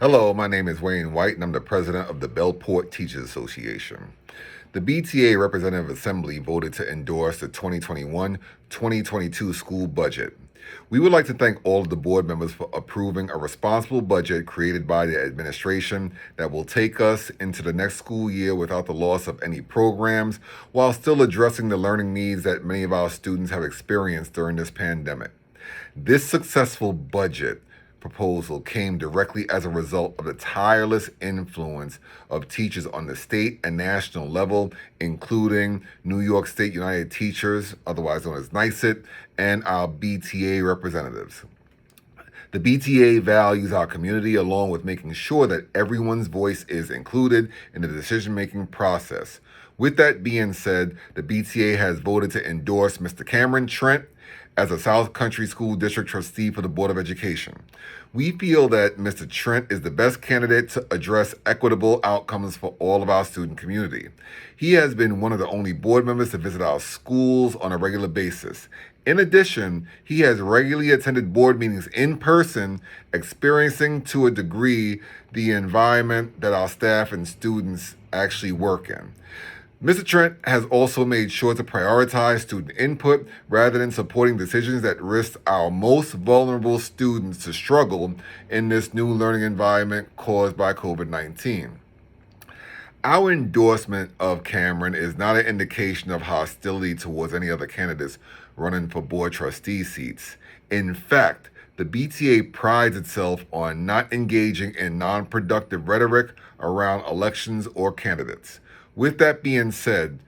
Hello, my name is Wayne White, and I'm the president of the Bellport Teachers Association. The BTA Representative Assembly voted to endorse the 2021-2022 school budget. We would like to thank all of the board members for approving a responsible budget created by the administration that will take us into the next school year without the loss of any programs, while still addressing the learning needs that many of our students have experienced during this pandemic. This successful budget proposal came directly as a result of the tireless influence of teachers on the state and national level, including New York State United Teachers, otherwise known as NYSUT, and our BTA representatives. The BTA values our community along with making sure that everyone's voice is included in the decision-making process. With that being said, the BTA has voted to endorse Mr. Cameron Trent as a South Country School District trustee for the Board of Education. We feel that Mr. Trent is the best candidate to address equitable outcomes for all of our student community. He has been one of the only board members to visit our schools on a regular basis. In addition, he has regularly attended board meetings in person, experiencing to a degree the environment that our staff and students actually work in. Mr. Trent has also made sure to prioritize student input rather than supporting decisions that risk our most vulnerable students to struggle in this new learning environment caused by COVID-19. Our endorsement of Cameron is not an indication of hostility towards any other candidates running for board trustee seats. In fact, the BTA prides itself on not engaging in non-productive rhetoric around elections or candidates. With that being said,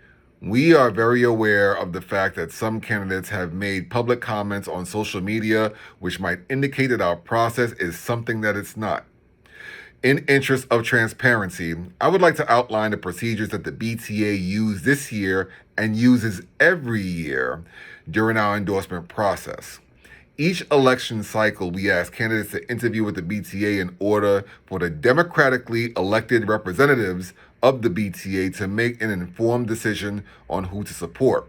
we are very aware of the fact that some candidates have made public comments on social media which might indicate that our process is something that it's not. In interest of transparency, I would like to outline the procedures that the BTA used this year and uses every year during our endorsement process. Each election cycle, we ask candidates to interview with the BTA in order for the democratically elected representatives of the BTA to make an informed decision on who to support.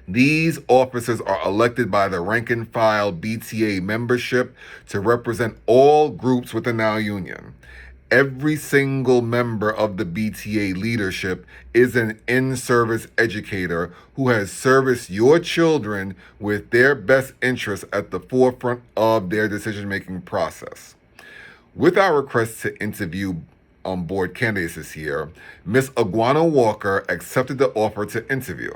These officers are elected by the rank and file BTA membership to represent all groups within our union. Every single member of the BTA leadership is an in-service educator who has serviced your children with their best interests at the forefront of their decision-making process. With our request to interview on board candidates this year, Ms. Iguana Walker accepted the offer to interview.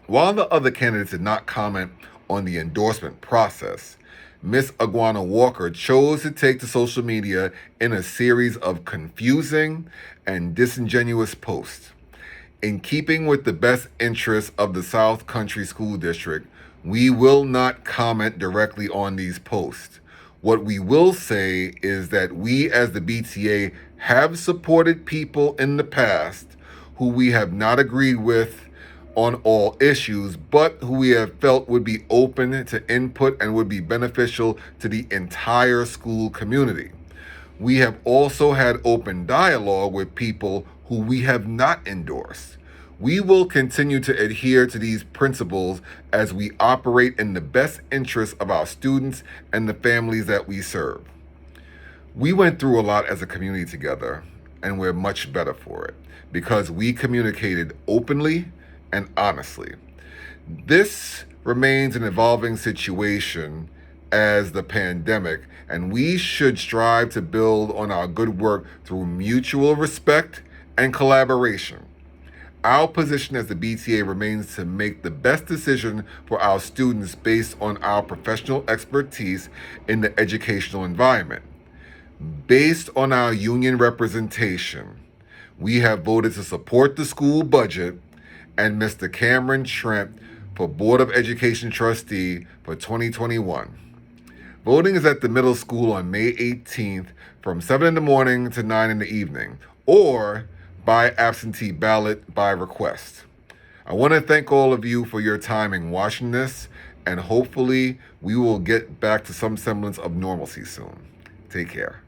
While the other candidates did not comment on the endorsement process, Ms. Iguana Walker chose to take to social media in a series of confusing and disingenuous posts. In keeping with the best interests of the South Country School District, we will not comment directly on these posts. What we will say is that we as the BTA have supported people in the past who we have not agreed with on all issues, but who we have felt would be open to input and would be beneficial to the entire school community. We have also had open dialogue with people who we have not endorsed. We will continue to adhere to these principles as we operate in the best interests of our students and the families that we serve. We went through a lot as a community together, and we're much better for it because we communicated openly and honestly. This remains an evolving situation as the pandemic, and we should strive to build on our good work through mutual respect and collaboration. Our position as the BTA remains to make the best decision for our students based on our professional expertise in the educational environment. Based on our union representation, we have voted to support the school budget and Mr. Cameron Trent for Board of Education trustee for 2021. Voting is at the middle school on May 18th from 7 in the morning to 9 in the evening, or by absentee ballot by request. I want to thank all of you for your time in watching this, and hopefully we will get back to some semblance of normalcy soon. Take care.